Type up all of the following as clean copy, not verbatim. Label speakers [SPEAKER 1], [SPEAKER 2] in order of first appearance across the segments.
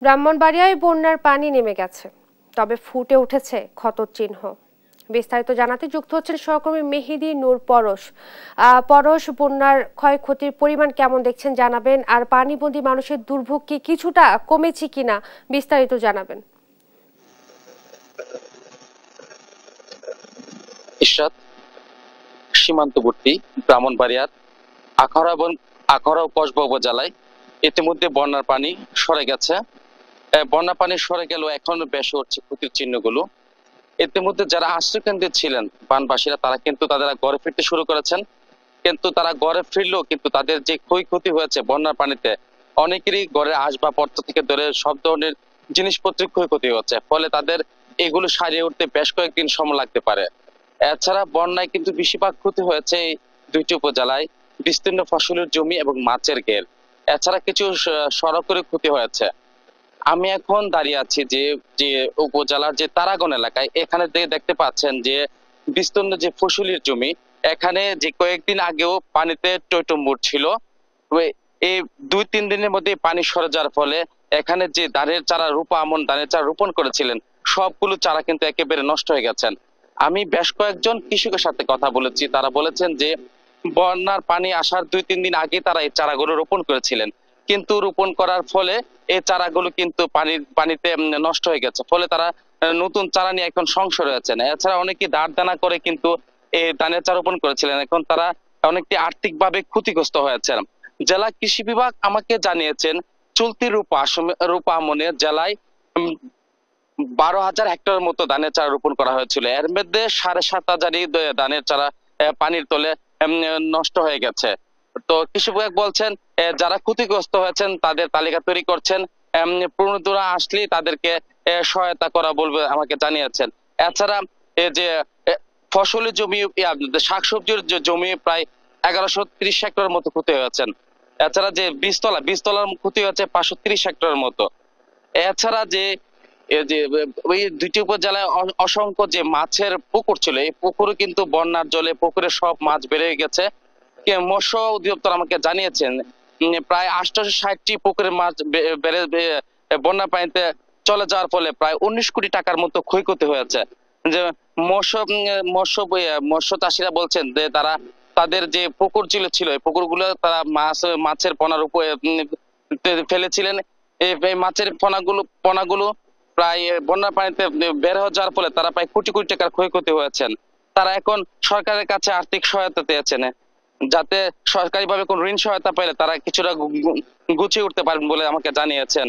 [SPEAKER 1] ব্রাহ্মণবাড়িয়ায় বন্যার পানি নেমে গেছে, তবে ফুটে উঠেছে ক্ষতর চিহ্ন। বিস্তারিত জানাতে যুক্ত হচ্ছেন সহকর্মী মেহেদী নূর পরশ। বন্যার ক্ষয়ক্ষতির পরিমাণ কেমন দেখছেন জানাবেন, আর পানিবন্দী মানুষের দুর্ভোগ কি কিছুটা কমেছে কিনা বিস্তারিত জানাবেন।
[SPEAKER 2] ইশরাত, সীমান্তবর্তী ব্রাহ্মণবাড়িয়ার আখাউড়া ও কসবা উপজেলায় ইতিমধ্যে বন্যার পানি সরে গেছে। বন্যা পানি সরে গেল, এখন বেশ উঠছে ক্ষতির চিহ্নগুলো। ইতিমধ্যে যারা আশ্রয়কেন্দ্রে ছিলেন বানবাসীরা, তারা কিন্তু তাদের ঘরে ফিরতে শুরু করেছেন। কিন্তু তারা ঘরে ফিরলেও কিন্তু তাদের যে ক্ষয়ক্ষতি হয়েছে বন্যার পানিতে, অনেকেরই ঘরের আসবাবপত্র থেকে ধরে সব ধরনের জিনিসপত্রের ক্ষয়ক্ষতি হচ্ছে। ফলে তাদের এগুলো সারিয়ে উঠতে বেশ কয়েকদিন সময় লাগতে পারে। এছাড়া বন্যায় কিন্তু বেশিরভাগ ক্ষতি হয়েছে এই দুইটি উপজেলায় বিস্তীর্ণ ফসলের জমি এবং মাছের ঘের। এছাড়া কিছু সড়কের ক্ষতি হয়েছে। আমি এখন দাঁড়িয়ে আছি যে যে উপজেলার যে তারাগণ এলাকায়। এখানে দেখতে পাচ্ছেন যে বিস্তীর্ণ যে ফসলের জমি, এখানে যে কয়েকদিন আগেও পানিতে টইটম্বুর ছিল। এই 2-3 দিনের মধ্যে পানি সরে যাওয়ার ফলে এখানে যে ধানের চারা ধানের চারা রোপণ করেছিলেন, সবগুলো চারা কিন্তু একেবারে নষ্ট হয়ে গেছেন। আমি বেশ কয়েকজন কৃষকের সাথে কথা বলেছি, তারা বলেছেন যে বন্যার পানি আসার 2-3 দিন আগে তারা এই চারাগুলো রোপণ করেছিলেন, কিন্তু রোপণ করার ফলে এই চারাগুলো কিন্তু পানিতে নষ্ট হয়ে গেছে। ফলে তারা নতুন চারা নিয়ে এখন সংশয় রয়েছেন। এছাড়া অনেকে দানা করে কিন্তু এই ধানের চারা রোপণ করেছিলেন, এখন তারা অনেকটি আর্থিকভাবে ক্ষতিগ্রস্ত হয়েছেন। জেলা কৃষি বিভাগ আমাকে জানিয়েছেন চলতি রূপা আমনে জেলায় 12,000 হেক্টরের মতো ধানের চারা রোপণ করা হয়েছিল। এর মধ্যে 7,500 ধানের চারা পানির তলে নষ্ট হয়ে গেছে। তো কৃষি বিভাগ বলছেন যারা ক্ষতিগ্রস্ত হয়েছেন তাদের তালিকা তৈরি করছেন, পুনর্দুরা আসলে তাদেরকে সহায়তা করা বলবে আমাকে জানিয়েছেন। এছাড়া যে ফসলের জমি, শাকসবজির জমি প্রায় 1130 হেক্টরের মতো ক্ষতি হয়েছেন। এছাড়া যে বীজতলার ক্ষতি হয়েছে 530 হেক্টরের মতো। এছাড়া যে ওই দুইটি উপজেলায় অসংখ্য যে মাছের পুকুর ছিল, এই পুকুরে কিন্তু বন্যার জলে পুকুরে সব মাছ বেড়ে গেছে। মৎস্য অধিদপ্তর আমাকে জানিয়েছেন প্রায় 860টি পুকুরের মাছ বেড়ে বন্যা পানিতে চলে যাওয়ার ফলে প্রায় 19 কোটি টাকার মতো ক্ষয়ক্ষতি হয়েছে। যে মৎস্য চাষিরা বলছেন যে তারা তাদের যে পুকুর ছিল এই পুকুরগুলো তারা মাছের পোনার উপরে ফেলেছিলেন। এই মাছের পোনাগুলো প্রায় বন্যার পানিতে বের হয়ে যাওয়ার ফলে তারা প্রায় কোটি কোটি টাকার ক্ষয়ক্ষতি হয়েছেন। তারা এখন সরকারের কাছে আর্থিক সহায়তা চেয়েছেন, যাতে সরকারিভাবে কোন ঋণ সহায়তা পেলে তারা কিছুটা গুছিয়ে উঠতে পারবেন বলে আমাকে জানিয়েছেন।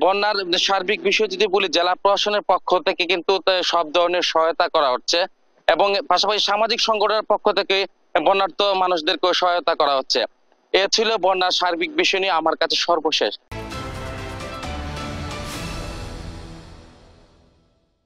[SPEAKER 2] বন্যার সার্বিক বিষয় যদি বলি, জেলা প্রশাসনের পক্ষ থেকে কিন্তু সব ধরনের সহায়তা করা হচ্ছে এবং পাশাপাশি সামাজিক সংগঠনের পক্ষ থেকে বন্যার্ত মানুষদেরকে সহায়তা করা হচ্ছে। এ ছিল বন্যার সার্বিক বিষয় নিয়ে আমার কাছে সর্বশেষ।